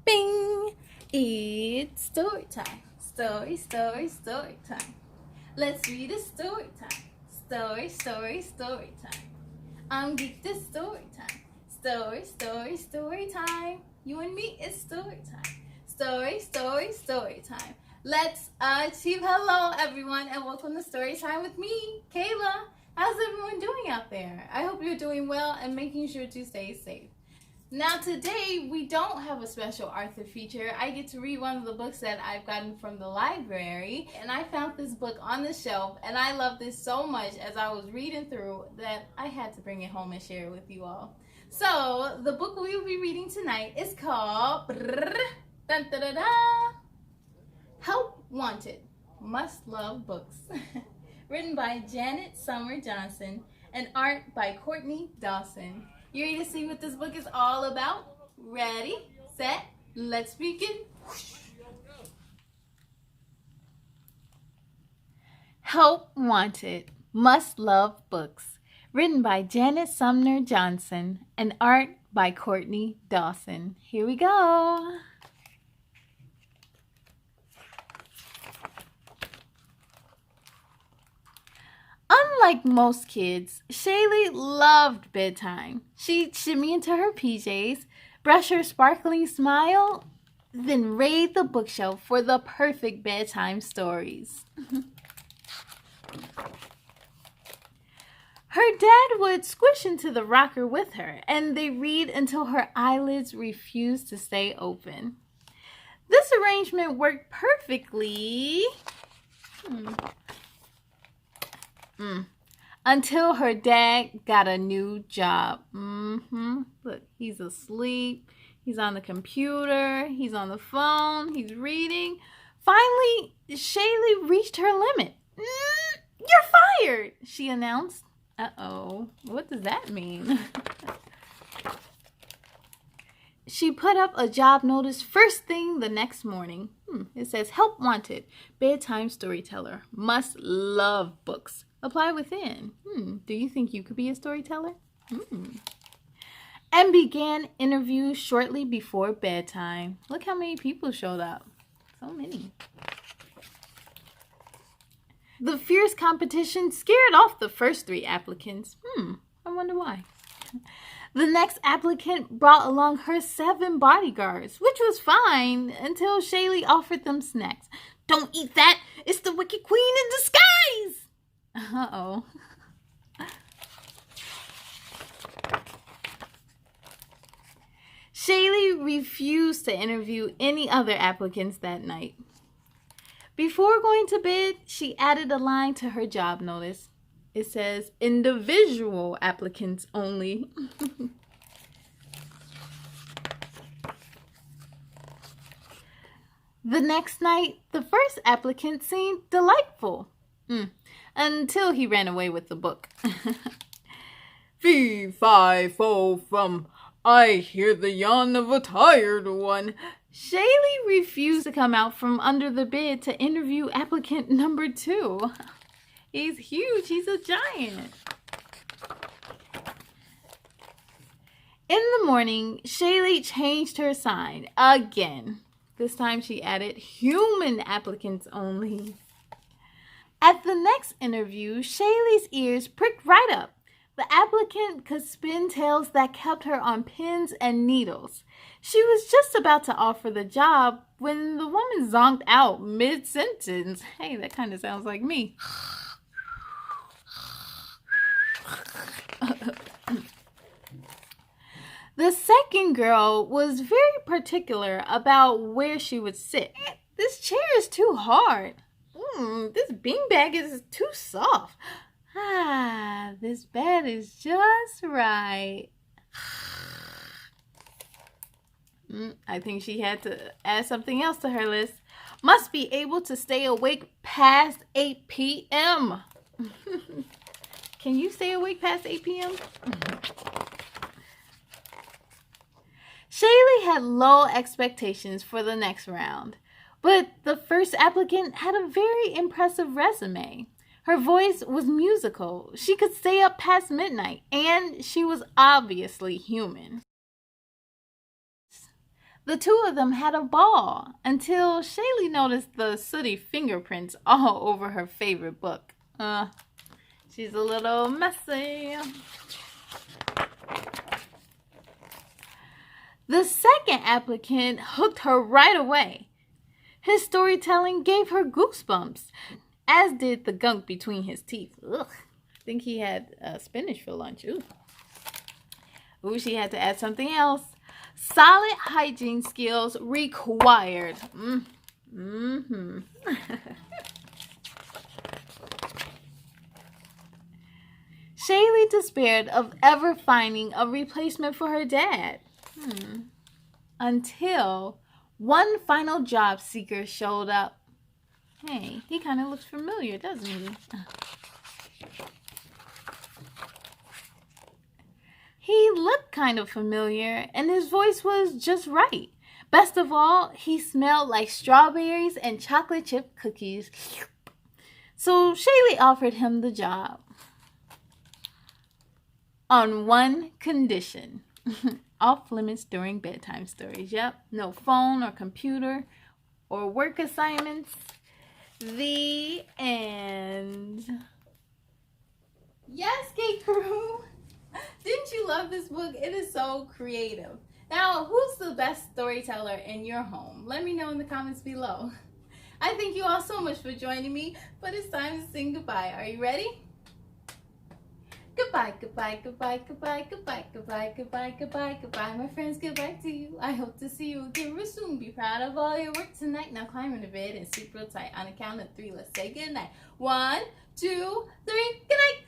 Bing! It's story time. Story time. Let's read a story time. Story time. I'm geeked at story time. Story time. You and me, it's story time. Story time. Let's achieve. Hello, everyone, and welcome to Story Time with me, Kayla. How's everyone doing out there? I hope you're doing well and making sure to stay safe. Now today we don't have a special Arthur feature. I get to read one of the books that I've gotten from the library, and I found this book on the shelf and I loved this so much as I was reading through that I had to bring it home and share it with you all. So the book we will be reading tonight is called Help Wanted, Must Love Books. Written by Janet Sumner Johnson and art by Courtney Dawson. You ready to see what this book is all about? Ready, set, let's begin. Help Wanted, Must Love Books. Written by Janet Sumner Johnson and art by Courtney Dawson. Here we go. Unlike most kids, Shailey loved bedtime. She'd shimmy into her PJs, brush her sparkling smile, then raid the bookshelf for the perfect bedtime stories. Her dad would squish into the rocker with her, and they'd read until her eyelids refused to stay open. This arrangement worked perfectly. Until her dad got a new job. Look, he's asleep. He's on the computer. He's on the phone. He's reading. Finally, Shailey reached her limit. You're fired, she announced. Uh-oh. What does that mean? She put up a job notice first thing the next morning. It says, Help Wanted, bedtime storyteller, must love books. Apply within. Do you think you could be a storyteller? And began interviews shortly before bedtime. Look how many people showed up. So many. The fierce competition scared off the first 3 applicants. I wonder why. The next applicant brought along her 7 bodyguards, which was fine until Shailey offered them snacks. Don't eat that! It's the Wicked Queen in disguise! Uh-oh. Shailey refused to interview any other applicants that night. Before going to bed, she added a line to her job notice. It says, individual applicants only. The next night, the first applicant seemed delightful. Until he ran away with the book. Fee, fi, fo, fum. I hear the yawn of a tired one. Shailey refused to come out from under the bed to interview applicant number 2. He's huge. He's a giant. In the morning, Shailey changed her sign again. This time she added human applicants only. At the next interview, Shailey's ears pricked right up. The applicant could spin tales that kept her on pins and needles. She was just about to offer the job when the woman zonked out mid-sentence. Hey, that kind of sounds like me. The second girl was very particular about where she would sit. This chair is too hard. This beanbag is too soft. This bed is just right. I think she had to add something else to her list. Must be able to stay awake past 8 p.m. Can you stay awake past 8 p.m.? Shailey had low expectations for the next round, but the first applicant had a very impressive resume. Her voice was musical. She could stay up past midnight, and she was obviously human. The two of them had a ball until Shailey noticed the sooty fingerprints all over her favorite book. She's a little messy. The second applicant hooked her right away. His storytelling gave her goosebumps, as did the gunk between his teeth. Ugh. I think he had spinach for lunch. Ooh, she had to add something else. Solid hygiene skills required. Shailey despaired of ever finding a replacement for her dad. Until one final job seeker showed up. Hey, he kind of looks familiar, doesn't he? He looked kind of familiar, and his voice was just right. Best of all, he smelled like strawberries and chocolate chip cookies. So Shailey offered him the job. On one condition. Off limits during bedtime stories. Yep, no phone or computer or work assignments. The end. Yes, Gay Crew. Didn't you love this book? It is so creative. Now, who's the best storyteller in your home? Let me know in the comments below. I thank you all so much for joining me, but it's time to sing goodbye. Are you ready? Goodbye, goodbye, goodbye, goodbye, goodbye, goodbye, goodbye, goodbye, goodbye. My friends, goodbye to you. I hope to see you again real soon. Be proud of all your work tonight. Now climb into bed and sleep real tight. On a count of 3, let's say goodnight. 1, 2, 3, good night.